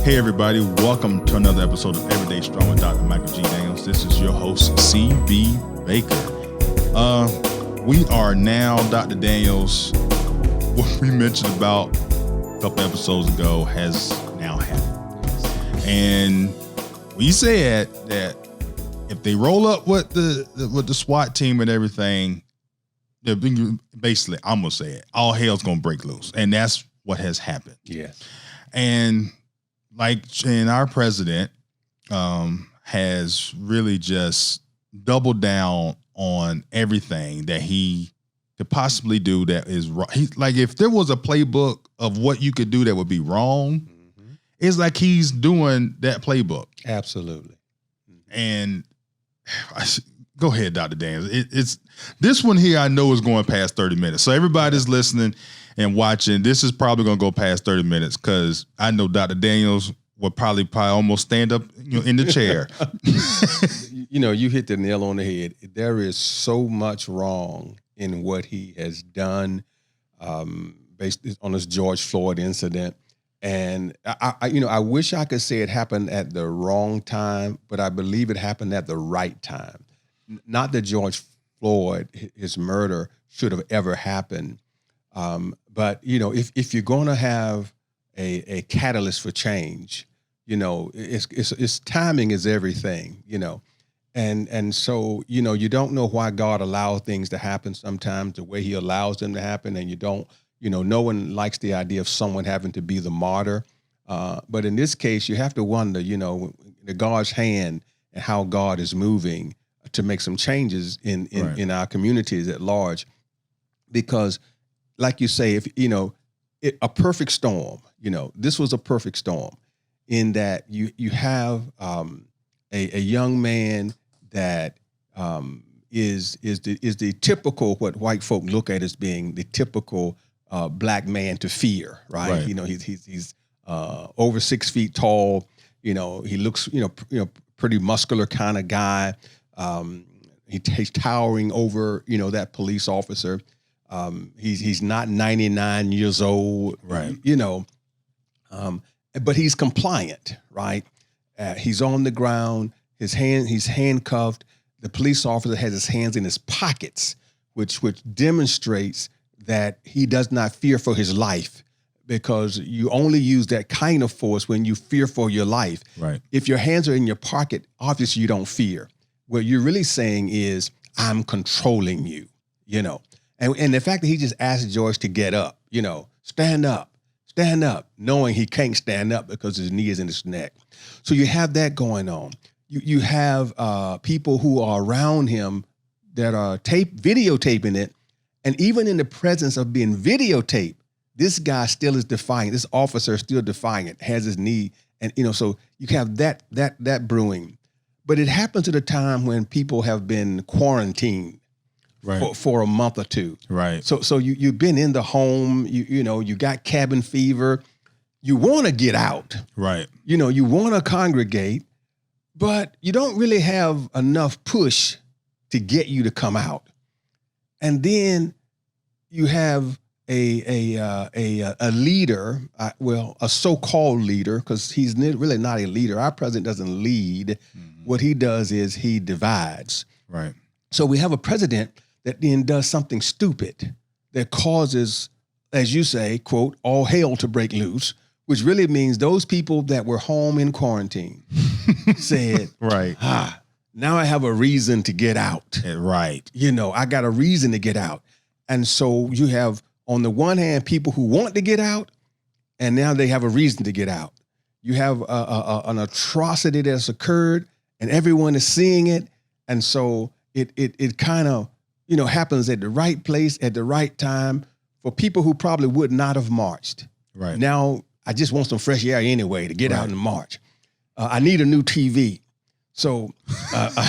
Hey everybody, welcome to another episode of Everyday Strong with Dr. Michael G. Daniels. This is your host, CB Baker. We are now, Dr. Daniels, what we mentioned about a couple episodes ago has now happened. And we said that if they roll up with the SWAT team and everything, basically, I'm going to say it, all hell's going to break loose. And that's what has happened. Yeah. And our president has really just doubled down on everything that he could possibly do that is wrong. If there was a playbook of what you could do that would be wrong, it's like he's doing that playbook. Absolutely. And go ahead, Dr. Daniels. It's this one here I know is going past 30 minutes. So everybody's listening and watching, this is probably going to go past 30 minutes because I know Dr. Daniels will probably almost stand up in the chair. You hit the nail on the head. There is so much wrong in what he has done based on this George Floyd incident. And I wish I could say it happened at the wrong time, but I believe it happened at the right time. Not that George Floyd, his murder, should have ever happened. But if you're going to have a catalyst for change, it's timing is everything, and so you don't know why God allows things to happen sometimes the way He allows them to happen, and you don't, no one likes the idea of someone having to be the martyr, but in this case, you have to wonder, the God's hand and how God is moving to make some changes in our communities at large, because, like you say, if a perfect storm, this was a perfect storm in that you have a young man that is the typical, what white folk look at as being the typical black man to fear, right? He's over 6 feet tall. He looks pretty muscular kind of guy. He's towering over that police officer. He's not 99 years old, right? But he's compliant, right? He's on the ground. He's handcuffed. The police officer has his hands in his pockets, which demonstrates that he does not fear for his life, because you only use that kind of force when you fear for your life. Right. If your hands are in your pocket, obviously you don't fear. What you're really saying is, I'm controlling you, And the fact that he just asked George to get up, stand up, knowing he can't stand up because his knee is in his neck. So you have that going on. You have people who are around him that are videotaping it. And even in the presence of being videotaped, this guy still is defying. This officer is still defying it, has his knee. And, so you have that brewing. But it happens at a time when people have been quarantined. Right. For a month or two. Right. So you've been in the home, you got cabin fever. You want to get out. Right. You want to congregate, but you don't really have enough push to get you to come out. And then you have a leader, a so-called leader, because he's really not a leader. Our president doesn't lead. Mm-hmm. What he does is he divides. Right. So we have a president that then does something stupid that causes, as you say, quote, all hell to break loose, which really means those people that were home in quarantine said, right, now I have a reason to get out. Right. I got a reason to get out. And so you have, on the one hand, people who want to get out, and now they have a reason to get out. You have an atrocity that's occurred, and everyone is seeing it. And so it kind of, happens at the right place at the right time for people who probably would not have marched. Right. Now, I just want some fresh air anyway to get out and march. I need a new TV. So, I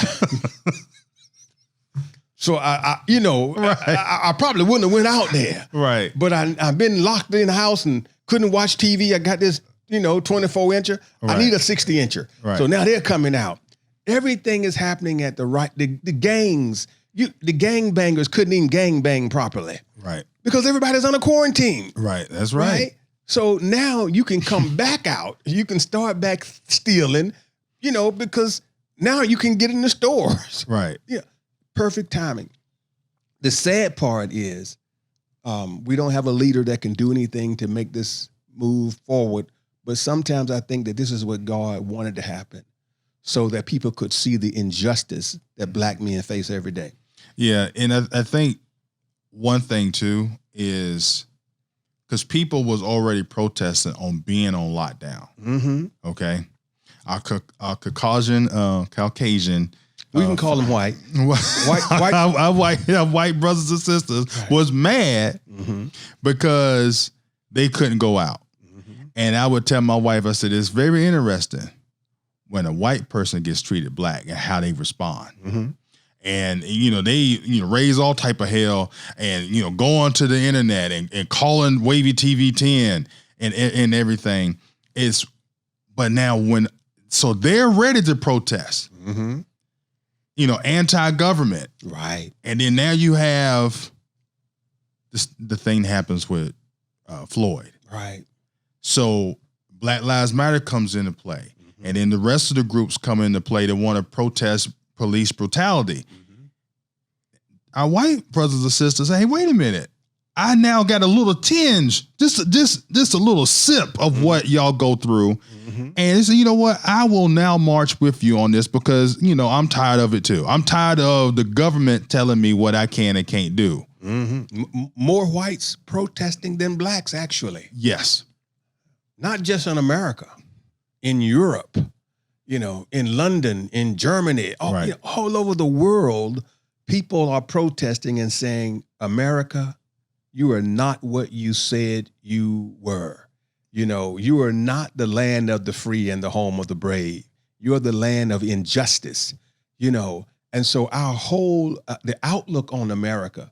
probably wouldn't have went out there. Right. But I've been locked in the house and couldn't watch TV. I got this, 24-incher. Right. I need a 60-incher. Right. So now they're coming out. Everything is happening at the right. The gangs, the gangbangers couldn't even gangbang properly. Right. Because everybody's on a quarantine. Right. That's right. So now you can come back out. You can start back stealing, because now you can get in the stores. Right. Yeah. Perfect timing. The sad part is we don't have a leader that can do anything to make this move forward. But sometimes I think that this is what God wanted to happen so that people could see the injustice that black men face every day. Yeah. And I think one thing too is because people was already protesting on being on lockdown. Mm-hmm. Okay. Our Caucasian, we can call them white. Our white brothers and sisters was mad because they couldn't go out. And I would tell my wife, I said, it's very interesting when a white person gets treated black and how they respond. And, they, raise all type of hell and, go onto the internet and calling Wavy TV 10 and everything. But now so they're ready to protest, anti-government. Right. And then now you have the thing happens with Floyd. Right. So Black Lives Matter comes into play. And then the rest of the groups come into play that want to protest police brutality. Our white brothers and sisters say, hey, wait a minute. I now got a little tinge, just a little sip of what y'all go through. And they say, you know what? I will now march with you on this because, I'm tired of it too. I'm tired of the government telling me what I can and can't do. More whites protesting than blacks, actually. Yes. Not just in America, in Europe, in London, in Germany, all over the world, people are protesting and saying, America, you are not what you said you were. You are not the land of the free and the home of the brave. You are the land of injustice, And so our whole, the outlook on America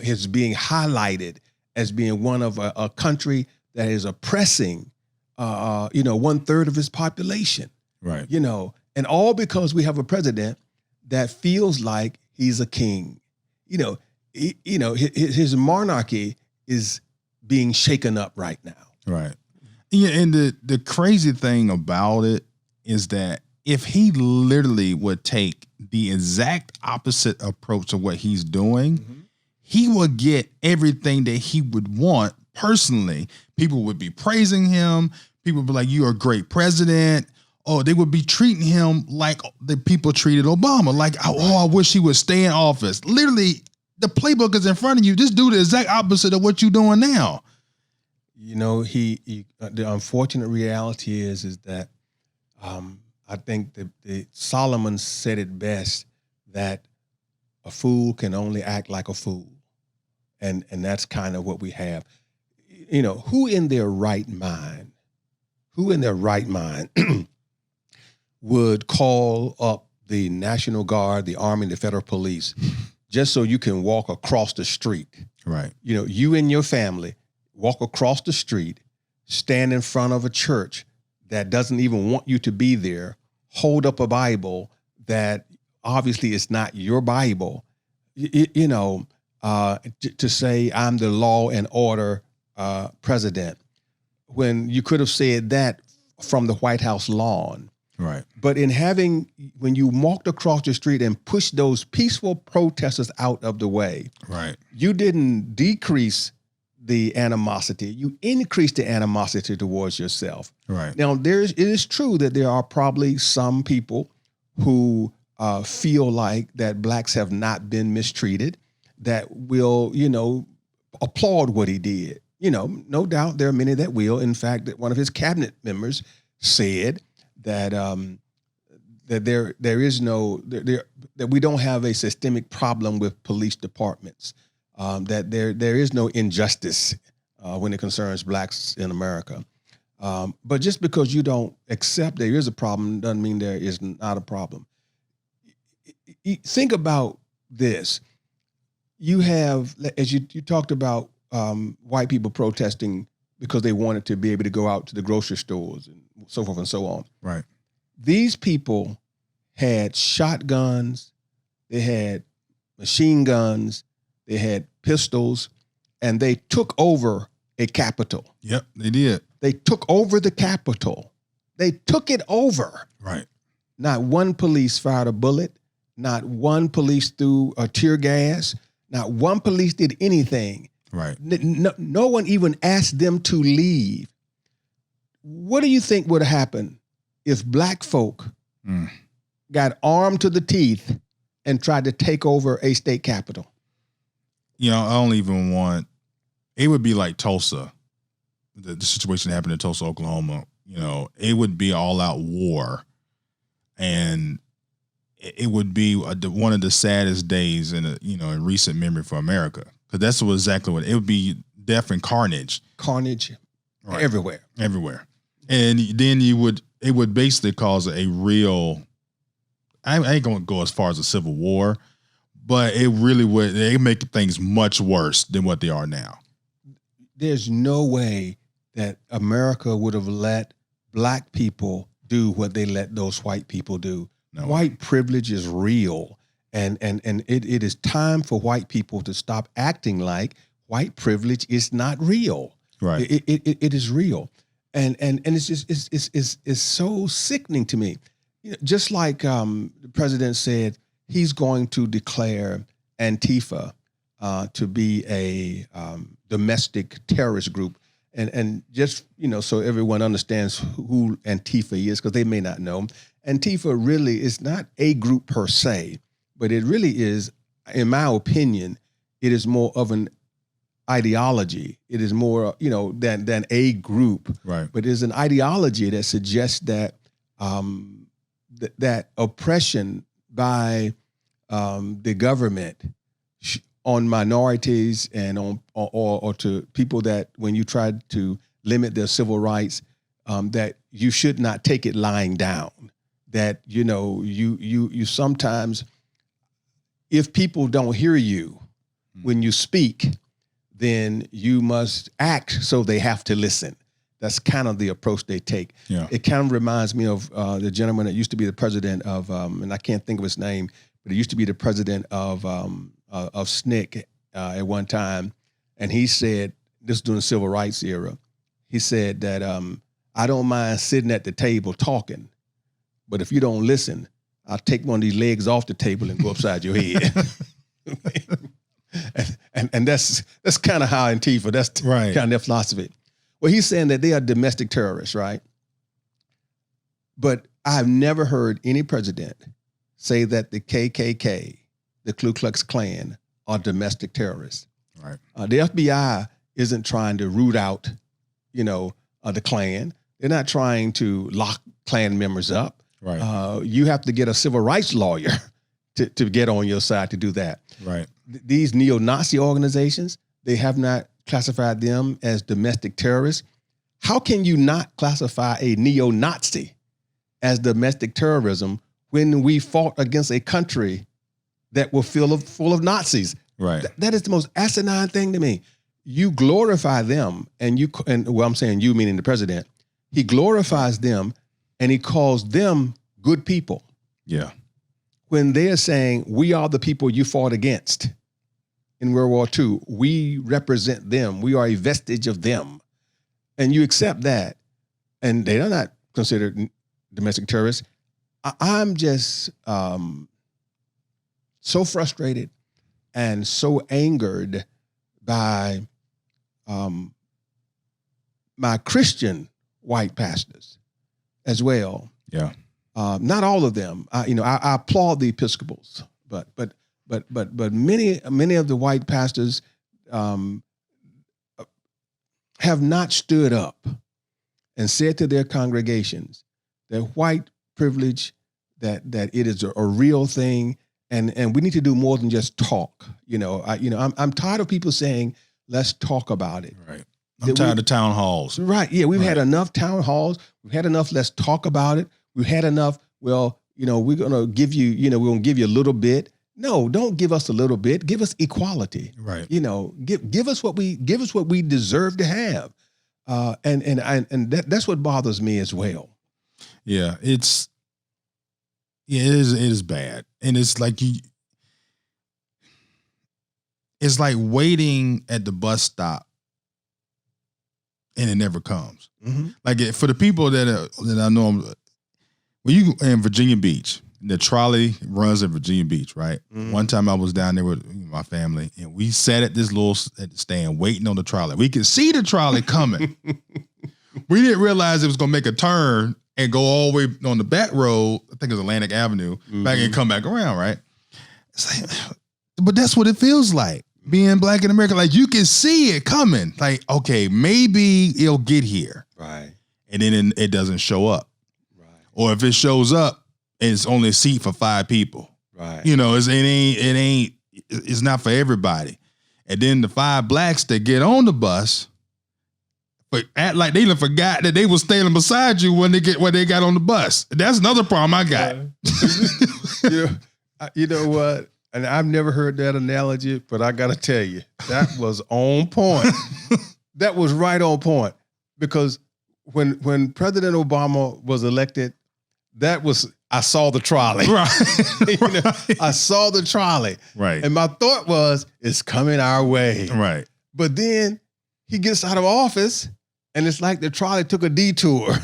is being highlighted as being one of a country that is oppressing, 1/3 of its population. Right. And all because we have a president that feels like he's a king. His monarchy is being shaken up right now. Right. Yeah, and the crazy thing about it is that if he literally would take the exact opposite approach of what he's doing, he would get everything that he would want personally. People would be praising him. People would be like, you're a great president. Oh, they would be treating him like the people treated Obama. Like, I wish he would stay in office. Literally, the playbook is in front of you. Just do the exact opposite of what you're doing now. The unfortunate reality is that I think that Solomon said it best, that a fool can only act like a fool. And that's kind of what we have. Who in their right mind would call up the National Guard, the Army, the Federal Police, just so you can walk across the street? Right. You and your family walk across the street, stand in front of a church that doesn't even want you to be there, hold up a Bible that obviously is not your Bible, to say I'm the law and order president, when you could have said that from the White House lawn. Right. But when you walked across the street and pushed those peaceful protesters out of the way, right, you didn't decrease the animosity. You increased the animosity towards yourself. Right. Now, it is true that there are probably some people who feel like that blacks have not been mistreated, that will, applaud what he did. No doubt there are many that will. In fact, that one of his cabinet members said that that that we don't have a systemic problem with police departments, that there is no injustice when it concerns blacks in America. But just because you don't accept there is a problem doesn't mean there is not a problem. Think about this. You have, as you talked about, white people protesting because they wanted to be able to go out to the grocery stores and so forth and so on. Right. These people had shotguns, they had machine guns, they had pistols, and they took over a Capitol. Yep, they did. They took over the Capitol. They took it over. Right. Not one police fired a bullet. Not one police threw a tear gas. Not one police did anything. Right. No one even asked them to leave. What do you think would have happened if black folk got armed to the teeth and tried to take over a state capitol? You know, I don't even want, it would be like Tulsa, the situation that happened in Tulsa, Oklahoma. You know, it would be all out war, and it would be one of the saddest days in in recent memory for America, because that's exactly what it would be: death and carnage, right. everywhere, and then it would basically cause a real. I ain't gonna go as far as a civil war, but it really would. They make things much worse than what they are now. There's no way that America would have let black people do what they let those white people do. No. White privilege is real, and it is time for white people to stop acting like white privilege is not real. Right. It is real, and it's just it's so sickening to me. You know, just like the president said, he's going to declare Antifa to be a domestic terrorist group. And just, so everyone understands who Antifa is, because they may not know. Antifa really is not a group per se, but it really is, in my opinion, it is more of an ideology. It is more, than a group. Right. But it is an ideology that suggests that that oppression by the government on minorities and on or to people that when you try to limit their civil rights, that you should not take it lying down. That you sometimes, if people don't hear you when you speak, then you must act so they have to listen. That's kind of the approach they take. Yeah. It kind of reminds me of the gentleman that used to be the president of, and I can't think of his name, but he used to be the president of SNCC at one time, and he said, this is during the civil rights era, he said that I don't mind sitting at the table talking, but if you don't listen, I'll take one of these legs off the table and go upside your head. and that's kind of how Antifa, that's right. kind of their philosophy. Well, he's saying that they are domestic terrorists, right? But I've never heard any president say that the KKK, the Ku Klux Klan, are domestic terrorists. Right. The FBI isn't trying to root out, the Klan. They're not trying to lock Klan members up. Right. You have to get a civil rights lawyer to get on your side to do that. Right. These neo-Nazi organizations, they have not classified them as domestic terrorists. How can you not classify a neo-Nazi as domestic terrorism when we fought against a country that were full of Nazis? Right. That is the most asinine thing to me. You glorify them, and I'm saying you, meaning the president, he glorifies them and he calls them good people. Yeah. When they're saying, we are the people you fought against in World War II, we represent them. We are a vestige of them. And you accept that, and they are not considered domestic terrorists. I'm just so frustrated and so angered by my Christian white pastors as well. Yeah. Not all of them. I applaud the Episcopals, but many of the white pastors have not stood up and said to their congregations that white privilege, that it is a real thing, and we need to do more than just talk. I'm tired of people saying, let's talk about it. Right. I'm tired of town halls. Right. Yeah, we've had enough town halls. We've had enough. Let's talk about it. We've had enough. Well, we're going to give you, we're going to give you a little bit. No, don't give us a little bit. Give us equality. Right. Give us what we deserve to have. And that's what bothers me as well. Yeah, it is bad. And it's like it's like waiting at the bus stop and it never comes. Like for the people that I know, when you in Virginia Beach, the trolley runs at Virginia Beach, right? One time I was down there with my family, and we sat at this little stand waiting on the trolley. We could see the trolley coming. We didn't realize it was going to make a turn and go all the way on the back road. I think it was Atlantic Avenue, back and come back around, right? It's like, but that's what it feels like being Black in America. Like you can see it coming. Like, okay, maybe it'll get here, Right. and then it doesn't show up. Right. Or if it shows up, it's only a seat for 5 people. Right. You know, it's not for everybody. And then the 5 blacks that get on the bus, but act like they forgot that they was standing beside you when they got on the bus. That's another problem I got. You know what? And I've never heard that analogy, but I got to tell you, that was on point. That was right on point. Because when President Obama was elected, I saw the trolley. Right. I saw the trolley. Right. And my thought was, it's coming our way. Right. But then he gets out of office, and it's like the trolley took a detour.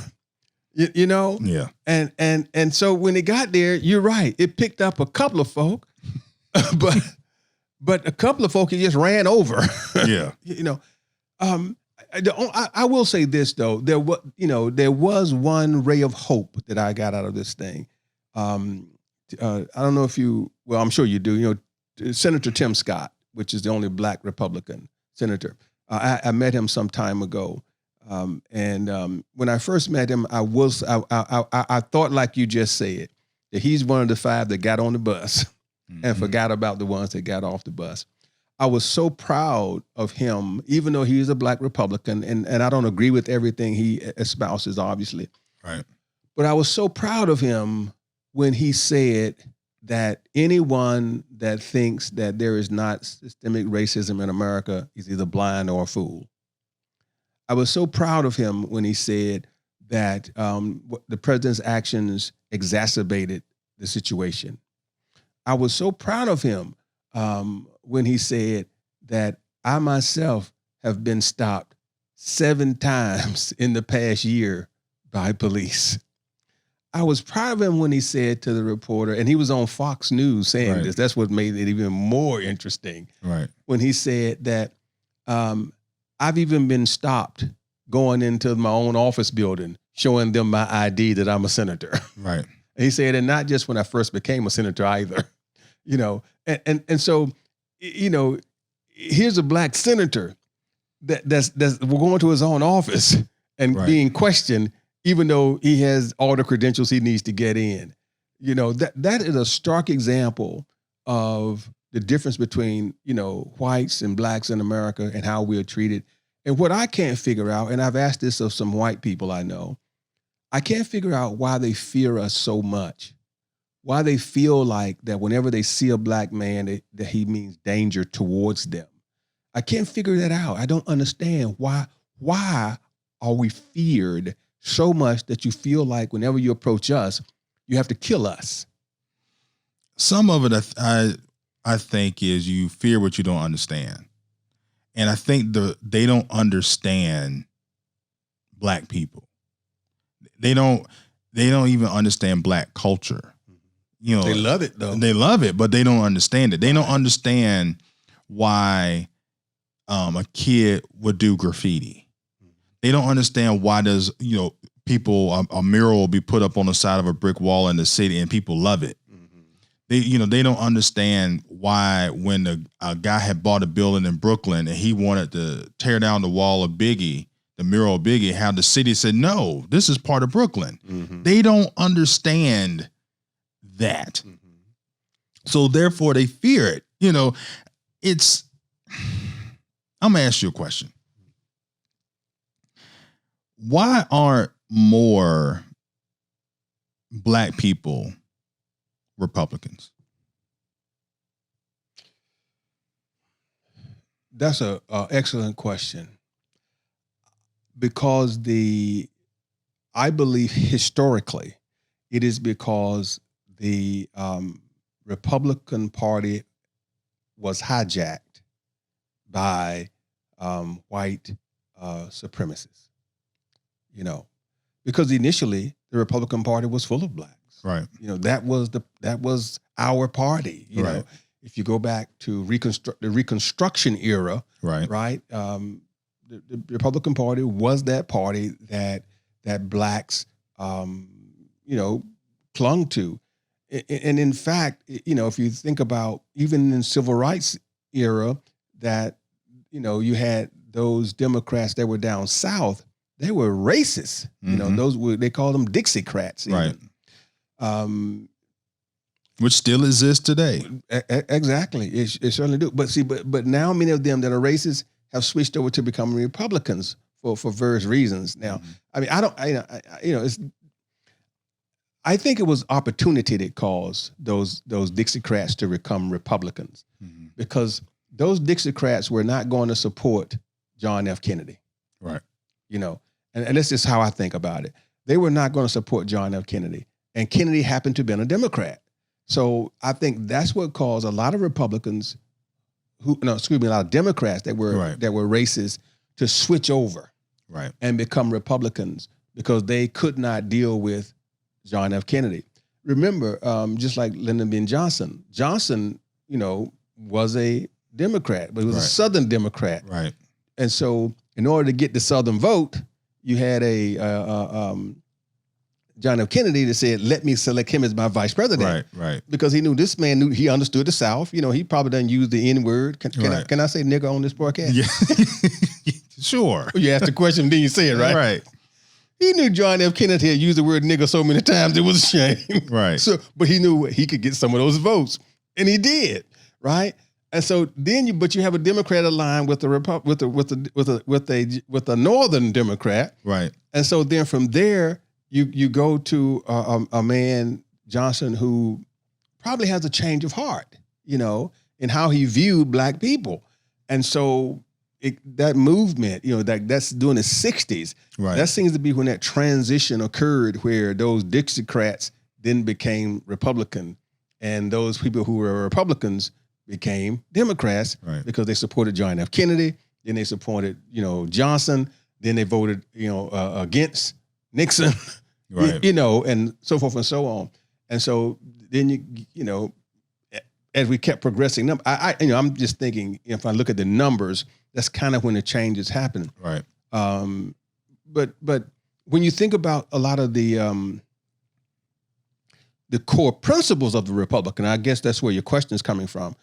You know? Yeah. And so when it got there, you're right. It picked up a couple of folk, but a couple of folk he just ran over. Yeah. You know, I will say this though. There was one ray of hope that I got out of this thing. I don't know if I'm sure you do. You know, Senator Tim Scott, which is the only Black Republican senator. I met him some time ago. And when I first met him, I thought, like you just said, that he's one of the 5 that got on the bus and forgot about the ones that got off the bus. I was so proud of him, even though he's a Black Republican, and I don't agree with everything he espouses, obviously. Right. But I was so proud of him when he said that anyone that thinks that there is not systemic racism in America is either blind or a fool. I was so proud of him when he said that the president's actions exacerbated the situation. I was so proud of him when he said that I myself have been stopped 7 times in the past year by police. I was proud of him when he said to the reporter, and he was on Fox News saying this. That's what made it even more interesting. Right. When he said that I've even been stopped going into my own office building, showing them my ID that I'm a senator. Right. And he said, and not just when I first became a senator either, you know. And so, you know, here's a Black senator that's going to his own office and being questioned, even though he has all the credentials he needs to get in. You know, that is a stark example of the difference between, you know, whites and Blacks in America and how we are treated. And what I can't figure out, and I've asked this of some white people I know, I can't figure out why they fear us so much, why they feel like that whenever they see a Black man, that he means danger towards them. I can't figure that out. I don't understand why are we feared so much that you feel like whenever you approach us, you have to kill us. Some of it, I think, is you fear what you don't understand. And I think they don't understand Black people. They don't even understand Black culture. You know, they love it though. They love it, but they don't understand it. They don't understand why a kid would do graffiti. They don't understand why does, you know, a mural will be put up on the side of a brick wall in the city and people love it. They don't understand why when a guy had bought a building in Brooklyn and he wanted to tear down the wall of Biggie, the mural of Biggie, how the city said, no, this is part of Brooklyn. They don't understand that. So therefore they fear it. You know, I'm gonna ask you a question. Why aren't more Black people Republicans? That's a excellent question. Because I believe historically, it is because the Republican Party was hijacked by white supremacists. you know, because initially the Republican Party was full of blacks. Right. You know, that was our party. You know, Right. if you go back to the Reconstruction era, Right. right, the Republican Party was that party that blacks, you know, clung to. And in fact, you know, if you think about even in civil rights era, that, you know, you had those Democrats that were down south, they were racist. You know, they called them Dixiecrats. Right. Even. Which still exists today. Exactly, it certainly do. But see, but now many of them that are racist have switched over to becoming Republicans for various reasons. Now, I mean, I think it was opportunity that caused those Dixiecrats to become Republicans, because those Dixiecrats were not going to support John F. Kennedy. Right. You know, and this is how I think about it. They were not going to support John F. Kennedy, and Kennedy happened to have been a Democrat. So I think that's what caused a lot of Republicans, a lot of Democrats that were racist, to switch over, right, and become Republicans, because they could not deal with John F. Kennedy. Remember, just like Lyndon B. Johnson. Johnson, you know, was a Democrat, but he was a Southern Democrat. Right. And so in order to get the Southern vote, you had John F. Kennedy that said, let me select him as my vice president. Right. Because he knew this man he understood the South. You know, he probably done use the N-word. Can I say nigga on this podcast? Yeah. Sure. You asked the question, then you say it, right? Right. He knew John F. Kennedy had used the word nigga so many times it was a shame. Right. So, but he knew he could get some of those votes, and he did, right? And so then you have a Democrat aligned with a Northern Democrat, right? And so then from there you go to a man, Johnson, who probably has a change of heart, you know, in how he viewed black people, and so that movement, you know, that's during the 60s. Right. That seems to be when that transition occurred, where those Dixiecrats then became Republican, and those people who were Republicans became Democrats, right, because they supported John F. Kennedy, then they supported, you know, Johnson, then they voted, you know, against Nixon, right, you know, and so forth and so on. And so then you know, as we kept progressing, I'm just thinking, if I look at the numbers, that's kind of when the changes happen. Right. But when you think about a lot of the core principles of the Republican, I guess that's where your question is coming from.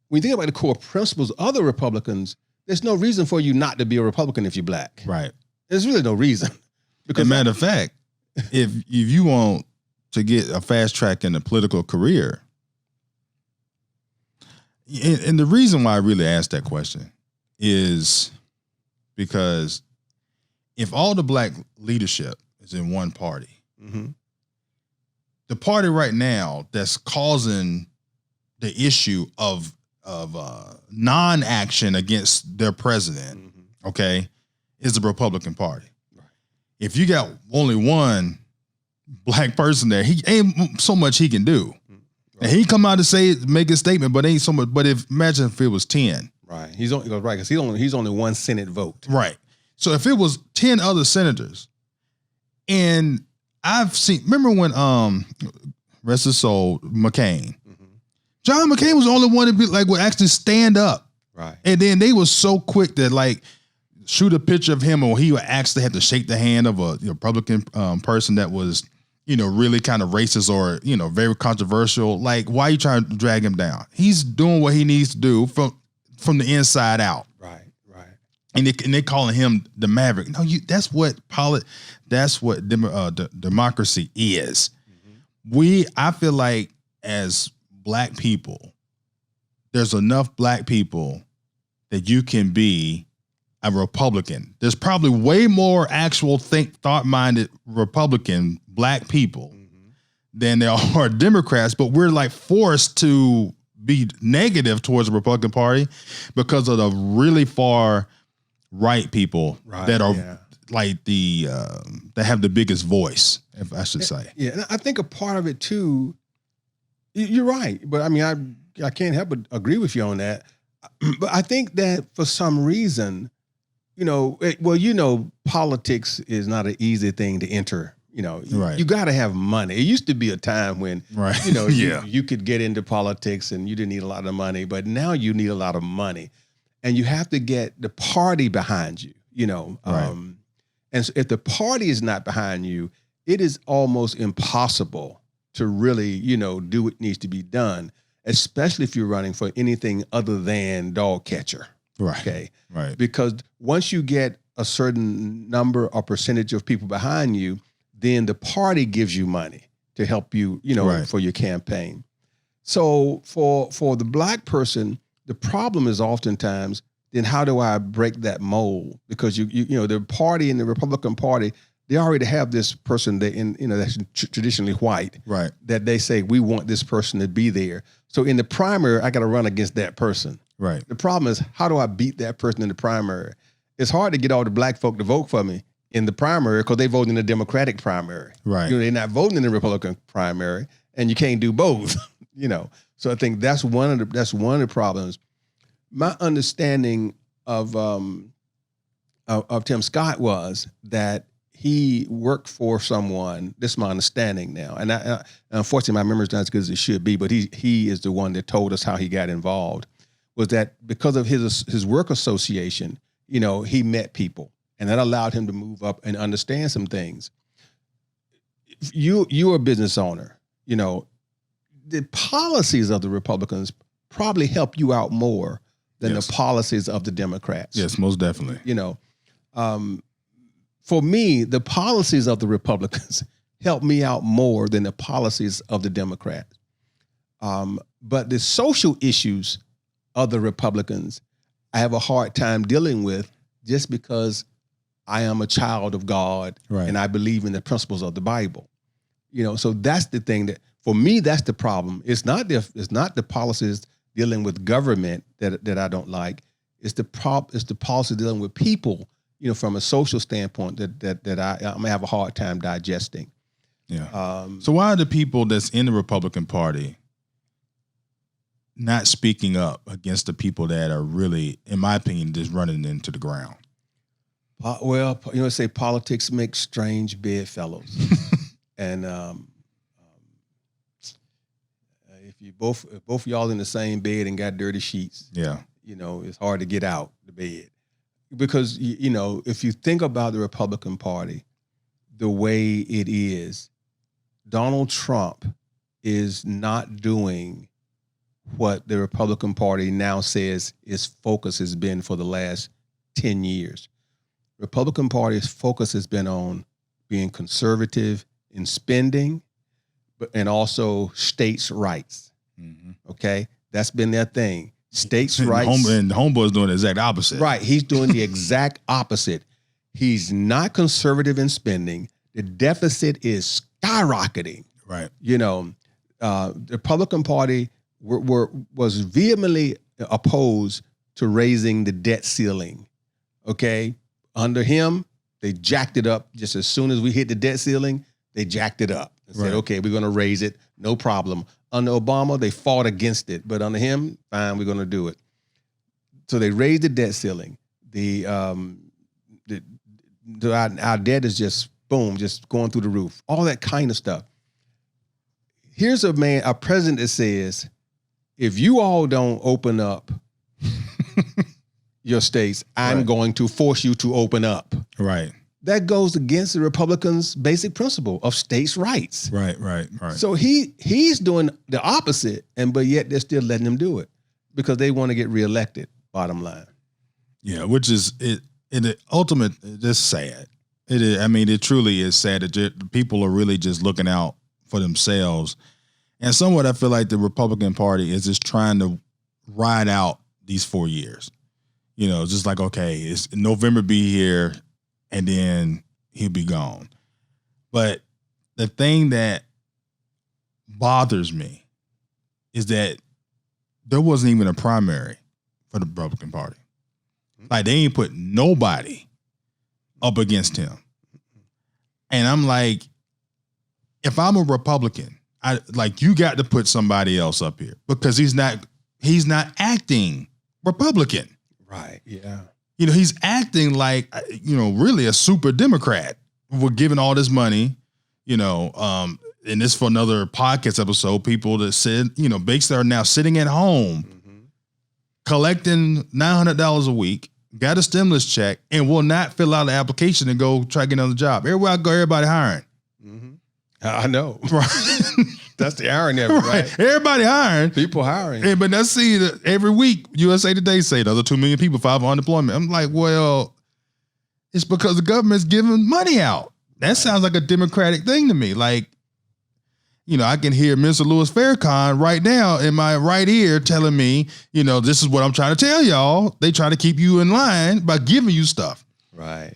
When you think about the core principles of the Republicans, there's no reason for you not to be a Republican if you're black. Right. There's really no reason. Because, as a matter of fact, if you want to get a fast track in a political career, and the reason why I really asked that question is because if all the black leadership is in one party, the party right now that's causing the issue of non-action against their president, okay, is the Republican Party. Right. If you got only one black person there, he ain't so much he can do. Right. And he come out to make a statement, but ain't so much. But imagine if it was 10. Right. He's because he's only one Senate vote. Right. So if it was 10 other senators, and remember when rest his soul, McCain. John McCain was the only one that would actually stand up. Right. And then they were so quick to shoot a picture of him, or he would actually have to shake the hand of a Republican person that was, you know, really kind of racist or, you know, very controversial. Like, why are you trying to drag him down? He's doing what he needs to do from the inside out. Right. And they calling him the maverick. No, that's what democracy is. I feel like as black people, there's enough black people that you can be a Republican. There's probably way more actual thought-minded Republican black people than there are Democrats, but we're forced to be negative towards the Republican Party because of the really far right people that are that have the biggest voice, if I should say. Yeah, and I think a part of it too, you're right, but I mean, I can't help but agree with you on that. But I think that for some reason, politics is not an easy thing to enter. Right. You got to have money. It used to be a time when, Right. you could get into politics and you didn't need a lot of money, but now you need a lot of money, and you have to get the party behind you. Right. And so if the party is not behind you, it is almost impossible to really, do what needs to be done, especially if you're running for anything other than dog catcher. Right. Okay. Right. Because once you get a certain number or percentage of people behind you, then the party gives you money to help you, Right. for your campaign. So for the Black person, the problem is oftentimes, then how do I break that mold? Because the party in the Republican Party, they already have this person that's traditionally white, Right. that they say we want this person to be there. So in the primary, I got to run against that person. Right. The problem is, how do I beat that person in the primary? It's hard to get all the Black folk to vote for me in the primary because they vote in the Democratic primary. Right. They're not voting in the Republican primary, and you can't do both. So I think that's one of the problems. My understanding of Tim Scott was that he worked for someone. This is my understanding now, and unfortunately my memory is not as good as it should be. But he is the one that told us how he got involved. Was that because of his work association? He met people, and that allowed him to move up and understand some things. You're a business owner. The policies of the Republicans probably help you out more than Yes. the policies of the Democrats. Yes, most definitely. For me, the policies of the Republicans help me out more than the policies of the Democrats. But the social issues of the Republicans, I have a hard time dealing with just because I am a child of God, Right. and I believe in the principles of the Bible. So that's the thing that, for me, that's the problem. It's not the policies dealing with government that I don't like. It's the policy dealing with people, from a social standpoint that I'm gonna have a hard time digesting. Yeah. So why are the people that's in the Republican Party not speaking up against the people that are really, in my opinion, just running into the ground? Well, say politics makes strange bedfellows, and if both of y'all in the same bed and got dirty sheets, Yeah. it's hard to get out the bed. Because if you think about the Republican Party, the way it is, Donald Trump is not doing what the Republican Party now says its focus has been for the last 10 years. Republican Party's focus has been on being conservative in spending, and also states' rights. Mm-hmm. Okay, that's been their thing. States' rights. And the homeboy's doing the exact opposite. Right, he's doing the exact opposite. He's not conservative in spending. The deficit is skyrocketing. Right. The Republican Party was vehemently opposed to raising the debt ceiling. Okay, under him, they jacked it up just as soon as we hit the debt ceiling. They jacked it up and said, Right. "Okay, we're going to raise it, no problem." Under Obama, they fought against it, but under him, fine, we're going to do it. So they raised the debt ceiling. Our debt is just boom, just going through the roof. All that kind of stuff. Here's a president that says, if you all don't open up your states, I'm Right. going to force you to open up. Right. That goes against the Republicans' basic principle of states' rights. Right. So he's doing the opposite, but yet they're still letting him do it because they want to get reelected. Bottom line. Yeah, which is it. In the ultimate, it's sad. It is. I mean, it truly is sad that people are really just looking out for themselves, and somewhat I feel like the Republican Party is just trying to ride out these 4 years. Just like, okay, it's November be here, and then he'll be gone. But the thing that bothers me is that there wasn't even a primary for the Republican Party. Like, they ain't put nobody up against him. And I'm like, if I'm a Republican, you got to put somebody else up here because he's not acting Republican. Right. Yeah. he's acting like, really a super Democrat. We're giving all this money, and this for another podcast episode, people that said, banks that are now sitting at home, collecting $900 a week, got a stimulus check, and will not fill out the application and go try to get another job. Everywhere I go, everybody hiring. I know. Right. That's the irony of it, right? Everybody hiring. People hiring. But let's see that every week, USA Today say another 2 million people filed for unemployment. I'm like, well, it's because the government's giving money out. That sounds like a Democratic thing to me. Like, I can hear Mr. Louis Farrakhan right now in my right ear telling me, this is what I'm trying to tell y'all. They try to keep you in line by giving you stuff. Right.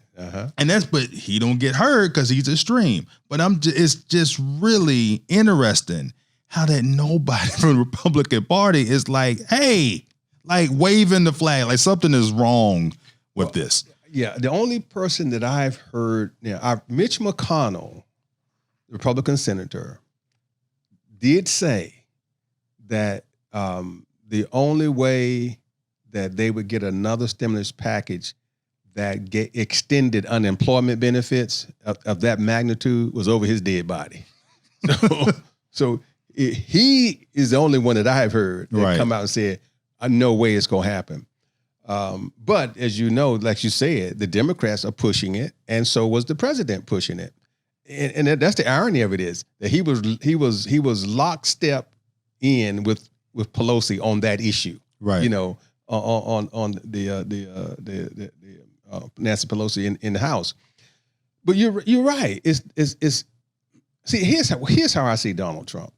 And but he don't get heard because he's extreme. But it's just really interesting how that nobody from the Republican Party is like, hey, like waving the flag, like something is wrong with this. Yeah, the only person that I've heard, Mitch McConnell, the Republican senator, did say that the only way that they would get another stimulus package that extended unemployment benefits of that magnitude was over his dead body. So he is the only one that I've heard that come out and said, no way it's going to happen. But as you know, like you said, the Democrats are pushing it, and so was the president pushing it. And that's the irony of it is that he was lockstep in with Pelosi on that issue. Right. On the Nancy Pelosi in the House. But you're right. See, here's how I see Donald Trump.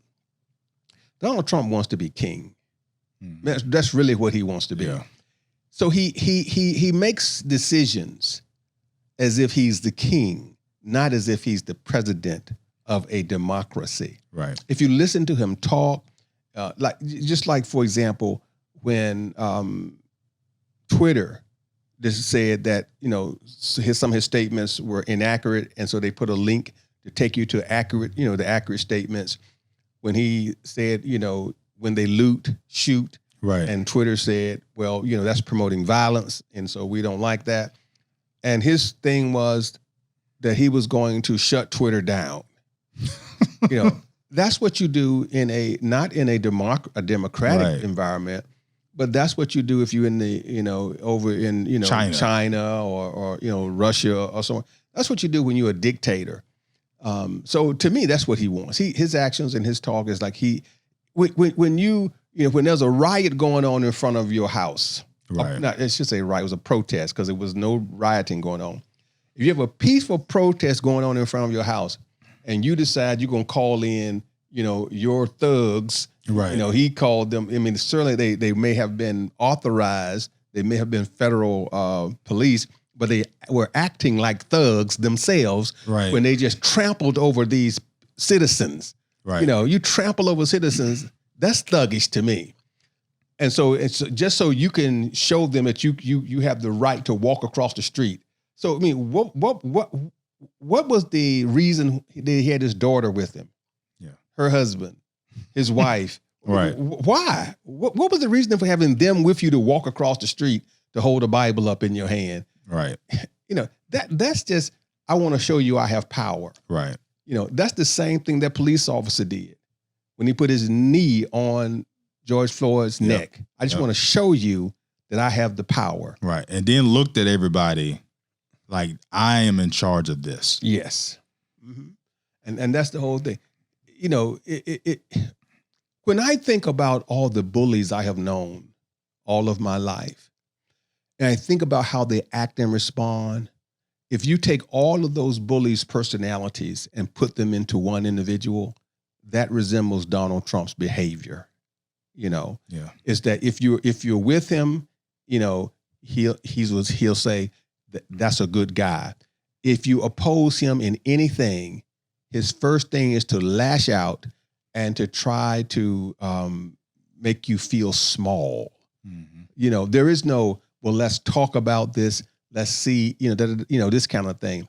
Donald Trump wants to be king. That's really what he wants to be. Yeah. So he makes decisions as if he's the king, not as if he's the president of a democracy. Right. If you listen to him talk, like for example, when Twitter just said that some of his statements were inaccurate, and so they put a link to take you to the accurate statements. When he said, when they loot, shoot. Right. And Twitter said, well, that's promoting violence, and so we don't like that. And his thing was that he was going to shut Twitter down. That's what you do not in a democratic environment, but that's what you do if you're in the, over in, China or Russia or somewhere. That's what you do when you're a dictator. So to me, that's what he wants. His actions and his talk is like when there's a riot going on in front of your house, right? I should say riot, it was a protest because there was no rioting going on. If you have a peaceful protest going on in front of your house and you decide you're going to call in, your thugs, right? He called them. I mean, certainly they may have been authorized. They may have been federal police, but they were acting like thugs themselves when they just trampled over these citizens. Right. You trample over citizens. That's thuggish to me. And so it's just so you can show them that you have the right to walk across the street. So I mean, what was the reason that he had his daughter with him? Yeah, her husband, his wife. Right. Why? What was the reason for having them with you to walk across the street to hold a Bible up in your hand? Right. That's just, I want to show you I have power. Right. That's the same thing that police officer did when he put his knee on George Floyd's neck. I just want to show you that I have the power. Right. And then looked at everybody like, I am in charge of this. Yes. Mm-hmm. And that's the whole thing. When I think about all the bullies I have known all of my life, and I think about how they act and respond, if you take all of those bullies' personalities and put them into one individual, that resembles Donald Trump's behavior. Is that if you're with him, he'll say that's a good guy. If you oppose him in anything, his first thing is to lash out and to try to make you feel small. Mm-hmm. There is no, well, let's talk about this. Let's see, this kind of thing.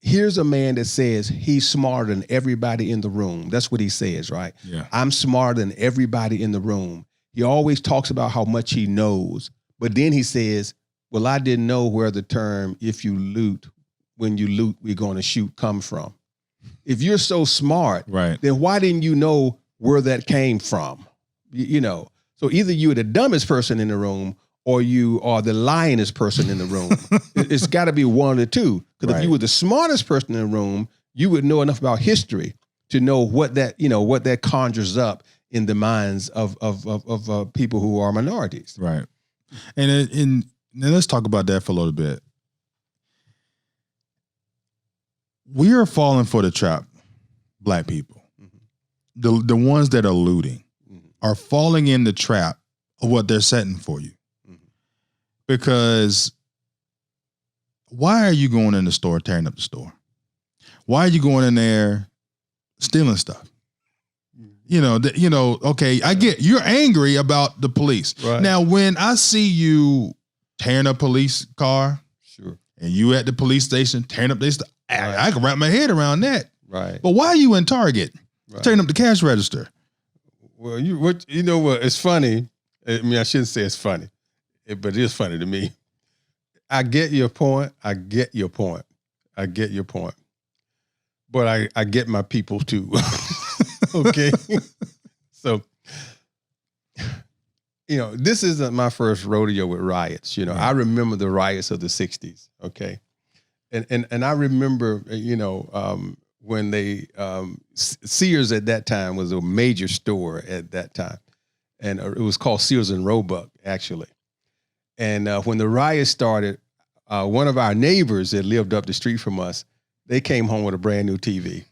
Here's a man that says he's smarter than everybody in the room. That's what he says, right? Yeah. I'm smarter than everybody in the room. He always talks about how much he knows, but then he says, Well, I didn't know where the term "if you loot, when you loot, we're going to shoot" come from. If you're so smart, Right. then why didn't you know where that came from? You know, so either you're the dumbest person in the room or you are the lionest person in the room. It's got to be one of the two. Because if you were the smartest person in the room, you would know enough about history to know what that conjures up in the minds of people who are minorities. Right. And now let's talk about that for a little bit. We are falling for the trap, Black people. Mm-hmm. The ones that are looting are falling in the trap of what they're setting for you. Mm-hmm. Because why are you going in the store, tearing up the store? Why are you going in there stealing stuff? Okay, I get you're angry about the police. Right. Now, when I see you tearing up a police car, sure, and you at the police station tearing up this stuff, I can wrap my head around that. Right. But why are you in Target tearing up the cash register? Well, it's funny. I mean, I shouldn't say it's funny, but it is funny to me. I get your point. But I get my people too. Okay. So, this isn't my first rodeo with riots. I remember the riots of the 60s. Okay. And I remember, when they, Sears at that time was a major store at that time. And it was called Sears and Roebuck, actually. And when the riot started, one of our neighbors that lived up the street from us, they came home with a brand new TV.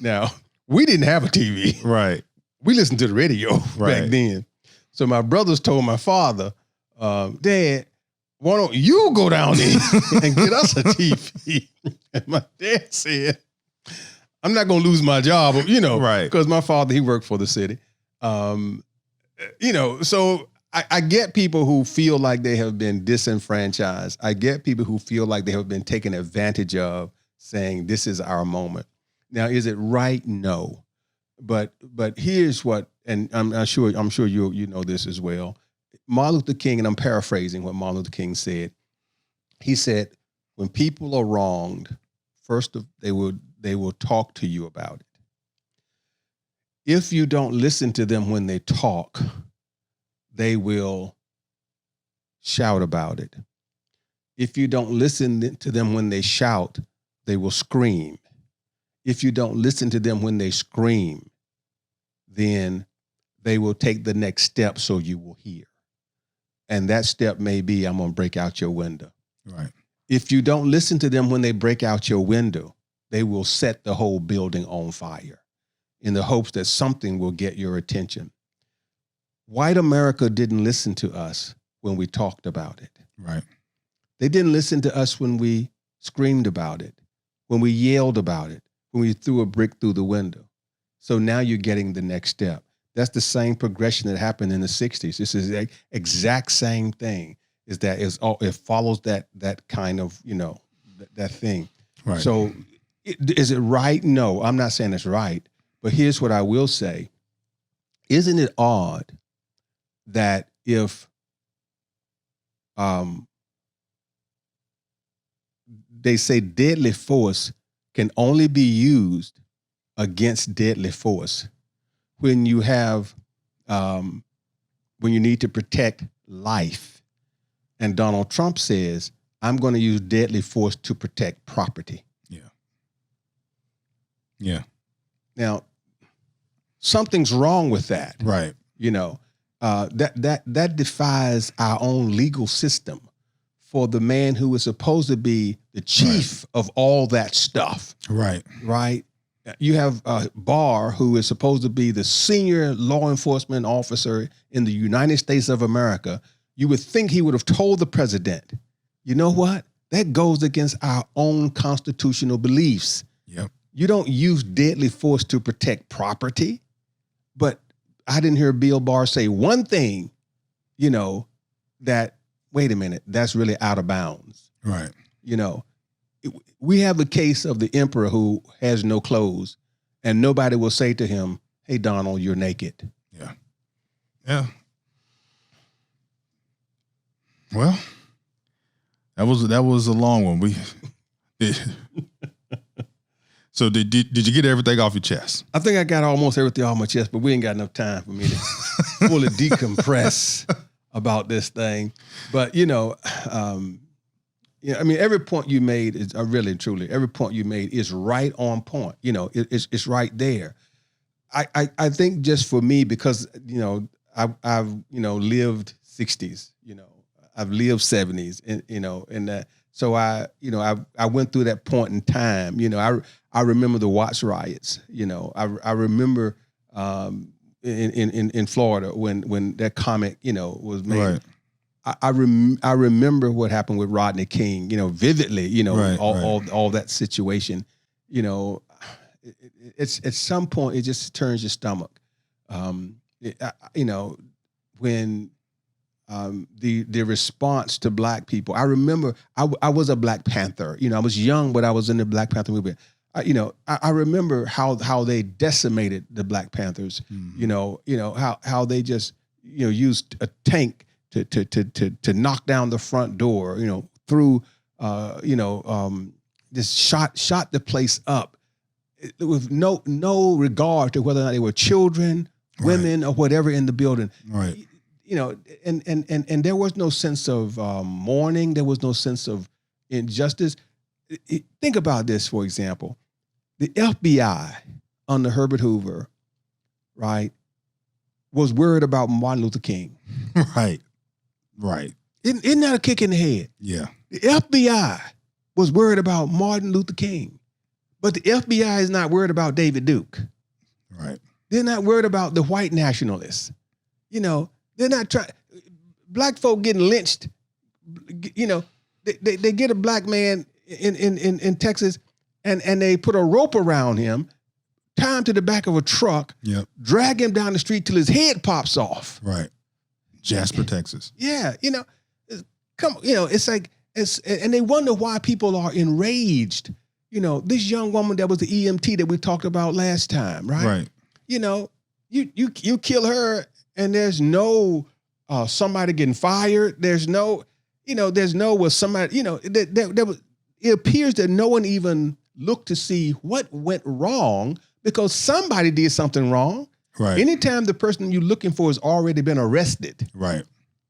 Now, we didn't have a TV. Right. We listened to the radio back then. So my brothers told my father, Dad, why don't you go down there and get us a TV? And my dad said, I'm not going to lose my job, right? Because my father, he worked for the city. So I get people who feel like they have been disenfranchised. I get people who feel like they have been taken advantage of, saying this is our moment. Now, is it right? No. But here's what, and I'm sure you know this as well. Martin Luther King, and I'm paraphrasing what Martin Luther King said. He said, when people are wronged, first they will talk to you about it. If you don't listen to them when they talk, they will shout about it. If you don't listen to them when they shout, they will scream. If you don't listen to them when they scream, then they will take the next step so you will hear. And that step may be, I'm going to break out your window. Right. If you don't listen to them when they break out your window, they will set the whole building on fire in the hopes that something will get your attention. White America didn't listen to us when we talked about it. Right. They didn't listen to us when we screamed about it, when we yelled about it, when we threw a brick through the window. So now you're getting the next step. That's the same progression that happened in the 60s. This is the exact same thing. It follows that kind of, that thing. Right. So is it right? No, I'm not saying it's right. But here's what I will say. Isn't it odd that if they say deadly force can only be used against deadly force when you have, when you need to protect life. And Donald Trump says, I'm going to use deadly force to protect property. Yeah. Yeah. Now, something's wrong with that. Right. That defies our own legal system for the man who is supposed to be the chief of all that stuff. Right. Right. You have Barr, who is supposed to be the senior law enforcement officer in the United States of America. You would think he would have told the president, you know what? That goes against our own constitutional beliefs. Yep. You don't use deadly force to protect property. But I didn't hear Bill Barr say one thing, that, wait a minute, that's really out of bounds. Right. We have the case of the emperor who has no clothes, and nobody will say to him, hey, Donald, you're naked. Yeah. Yeah. Well, That was a long one. So did you get everything off your chest? I think I got almost everything off my chest, but we ain't got enough time for me to fully decompress about this thing. But I mean, every point you made is really, truly, every point you made is right on point. It's right there. I think just for me, because I've lived 60s, I've lived 70s, and that. So I went through that point in time. I remember the Watts riots. I remember in Florida when that comment was made. Right. I remember what happened with Rodney King. Vividly. All that situation. It's at some point it just turns your stomach. When the response to Black people. I remember I was a Black Panther. I was young, but I was in the Black Panther movement. I remember how they decimated the Black Panthers. Mm-hmm. How they just used a tank to knock down the front door. Through just shot the place up with no regard to whether or not they were children, women, or whatever in the building. Right. And there was no sense of mourning. There was no sense of injustice. Think about this, for example. The FBI under Herbert Hoover, right, was worried about Martin Luther King. Right. Isn't that a kick in the head? Yeah. The FBI was worried about Martin Luther King, but the FBI is not worried about David Duke. Right. They're not worried about the white nationalists. They're not trying. Black folk getting lynched. They get a Black man in Texas, and they put a rope around him, tie him to the back of a truck, drag him down the street till his head pops off. Right. Jasper, Texas. Yeah, it's like and they wonder why people are enraged. This young woman that was the EMT that we talked about last time, right? Right. You kill her. And there's no somebody getting fired. There's no was somebody, it appears that no one even looked to see what went wrong because somebody did something wrong. Right. Anytime the person you're looking for has already been arrested. Right.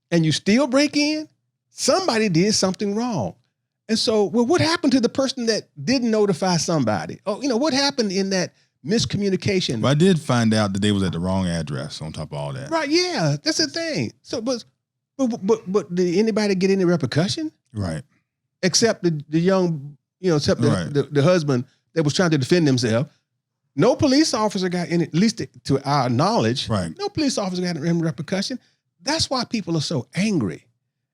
And you still break in, somebody did something wrong. And so, what happened to the person that didn't notify somebody? What happened in that miscommunication? But I did find out that they was at the wrong address on top of all that. Right, yeah, that's the thing. So, but did anybody get any repercussion? Right. Except the young, except the husband that was trying to defend himself. No police officer got any, at least to our knowledge. Right. No police officer got any repercussion. That's why people are so angry,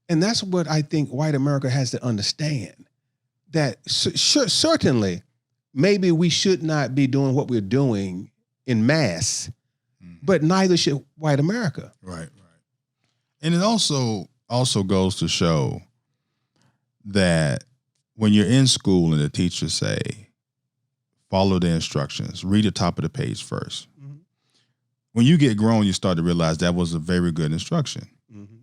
and that's what I think white America has to understand. That certainly. Maybe we should not be doing what we're doing in mass, but neither should white America. Right. And it also goes to show that when you're in school and the teachers say, follow the instructions, read the top of the page first. Mm-hmm. When you get grown, you start to realize that was a very good instruction. Mm-hmm.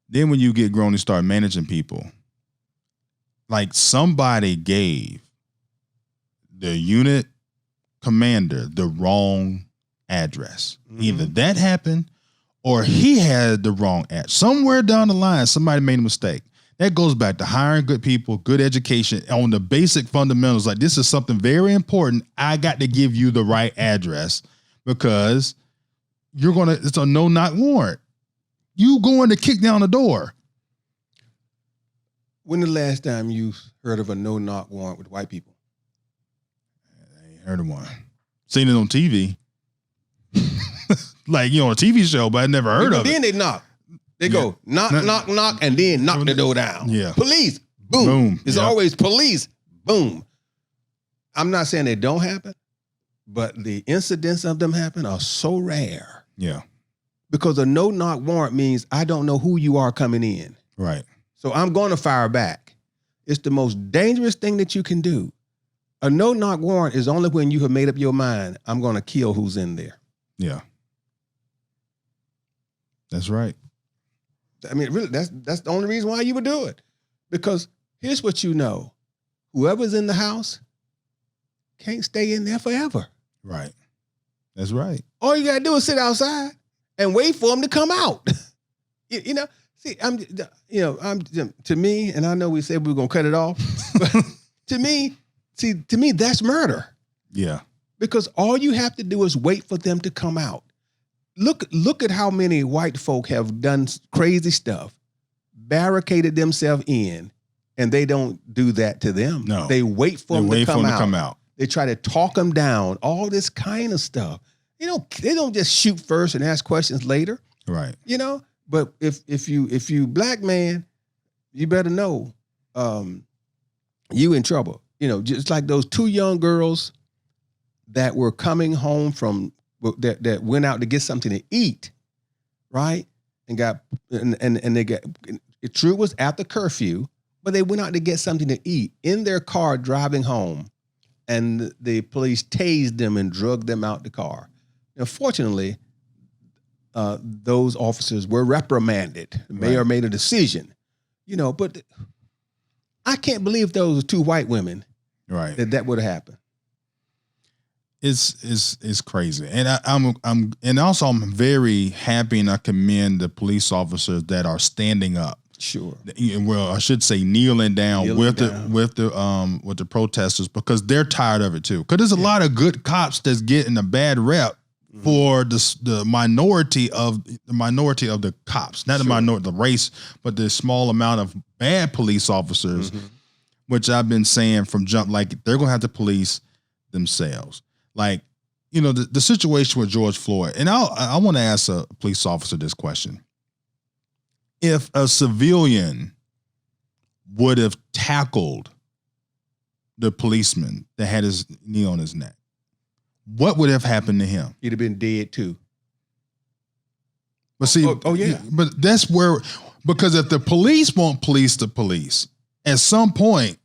Then when you get grown and start managing people, like somebody gave the unit commander the wrong address. Mm-hmm. Either that happened or he had the wrong address. Somewhere down the line, somebody made a mistake. That goes back to hiring good people, good education on the basic fundamentals. Like, this is something very important. I got to give you the right address because it's a no-knock warrant. You going to kick down the door. When the last time you heard of a no-knock warrant with white people? Heard of one. Seen it on TV. Like, on a TV show, but I never heard of it. Then they knock. They go, knock, and then knock the door down. Yeah. Police, boom. It's always police, boom. I'm not saying they don't happen, but the incidents of them happen are so rare. Yeah. Because a no-knock warrant means I don't know who you are coming in. Right. So I'm going to fire back. It's the most dangerous thing that you can do. A no-knock warrant is only when you have made up your mind, I'm going to kill who's in there. Yeah. That's right. I mean, really, that's the only reason why you would do it. Because here's what you know. Whoever's in the house can't stay in there forever. Right. That's right. All you gotta do is sit outside and wait for them to come out. You know, see, to me, and I know we said we were gonna cut it off, but to me, that's murder. Yeah. Because all you have to do is wait for them to come out. Look at how many white folk have done crazy stuff, barricaded themselves in, and they don't do that to them. No. They wait for them to come out. They try to talk them down, all this kind of stuff. You know, they don't just shoot first and ask questions later. Right. You know, but if you black man, you better know you in trouble. You know, just like those two young girls that were coming home from that went out to get something to eat, right? And they got it. True, was after curfew, but they went out to get something to eat in their car driving home, and the police tased them and drugged them out the car. Now, fortunately, those officers were reprimanded. The mayor made a decision, you know. But I can't believe those two white women, right, that would have happened. It's crazy, and I'm very happy, and I commend the police officers that are standing up. Sure. Well, I should say kneeling down with the protesters, because they're tired of it too. Because there's a lot of good cops that's getting a bad rep for the minority of the cops, not the minority, the race, but the small amount of bad police officers, which I've been saying from jump, like they're gonna have to police themselves. Like, you know, the situation with George Floyd, and I want to ask a police officer this question. If a civilian would have tackled the policeman that had his knee on his neck, what would have happened to him? He'd have been dead too. But see, but that's where, because if the police won't police the police, at some point,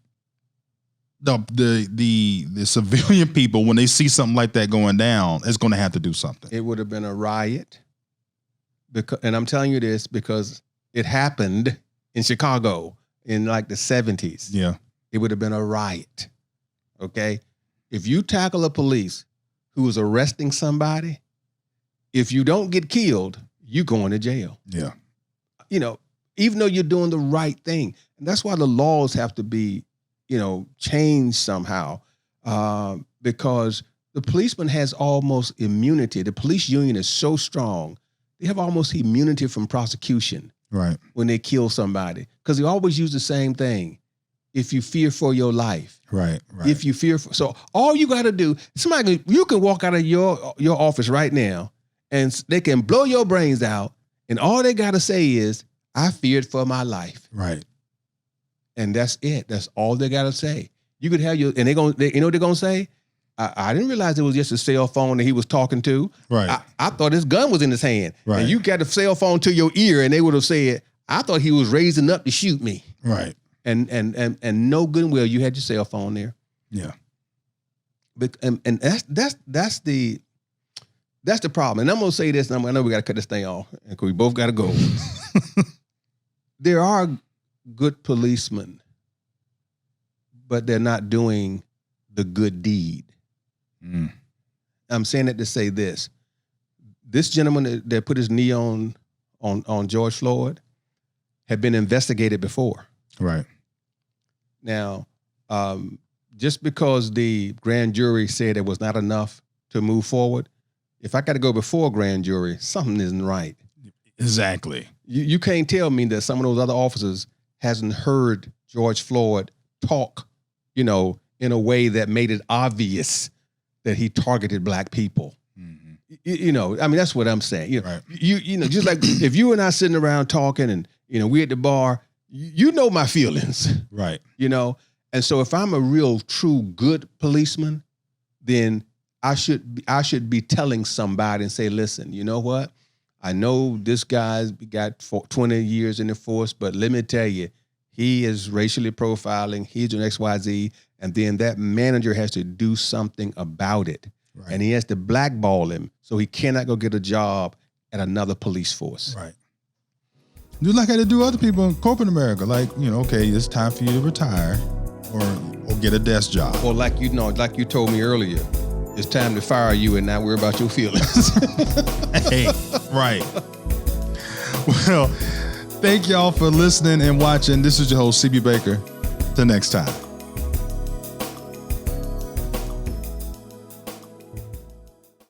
the civilian people, when they see something like that going down, is going to have to do something. It would have been a riot. And I'm telling you this because it happened in Chicago in like the 70s. Yeah. It would have been a riot. Okay. If you tackle a police who is arresting somebody, if you don't get killed, you going to jail. Yeah. You know, even though you're doing the right thing. And that's why the laws have to be, you know, changed somehow, because the policeman has almost immunity. The police union is so strong. They have almost immunity from prosecution. Right. When they kill somebody, because they always use the same thing. If you fear for your life. Right. If you fear for, so all you got to do, you can walk out of your office right now and they can blow your brains out. And all they got to say is, I feared for my life. Right. And that's it. That's all they got to you could have you know what they're going to say? I didn't realize it was just a cell phone that he was talking to. Right. I thought his gun was in his hand. Right. And you got a cell phone to your ear and they would have said, I thought he was raising up to shoot me. Right. And no goodwill, you had your cell phone there. Yeah. But and that's the problem. And I'm gonna say this, and I know we gotta cut this thing off, and we both gotta go. There are good policemen, but they're not doing the good deed. I'm saying that to say this. This gentleman that put his knee on George Floyd had been investigated before. Right. Now, just because the grand jury said it was not enough to move forward, if I got to go before grand jury, something isn't right. Exactly. You can't tell me that some of those other officers hasn't heard George Floyd talk, you know, in a way that made it obvious that he targeted black people. You know, I mean, that's what I'm saying. You know, right. you know, just like if you and I sitting around talking and, you know, we at the bar, you know my feelings. Right. You know, and so if I'm a real, true, good policeman, then I should be telling somebody and say, listen, you know what? I know this guy's got 20 years in the force, but let me tell you, he is racially profiling. He's doing XYZ. And then that manager has to do something about it. Right. And he has to blackball him so he cannot go get a job at another police force. Right. Do like I do other people in corporate America. Like, okay, it's time for you to retire or get a desk job. Or like you told me earlier, it's time to fire you and not worry about your feelings. Hey, right. Well, thank y'all for listening and watching. This is your host, CB Baker. Till next time.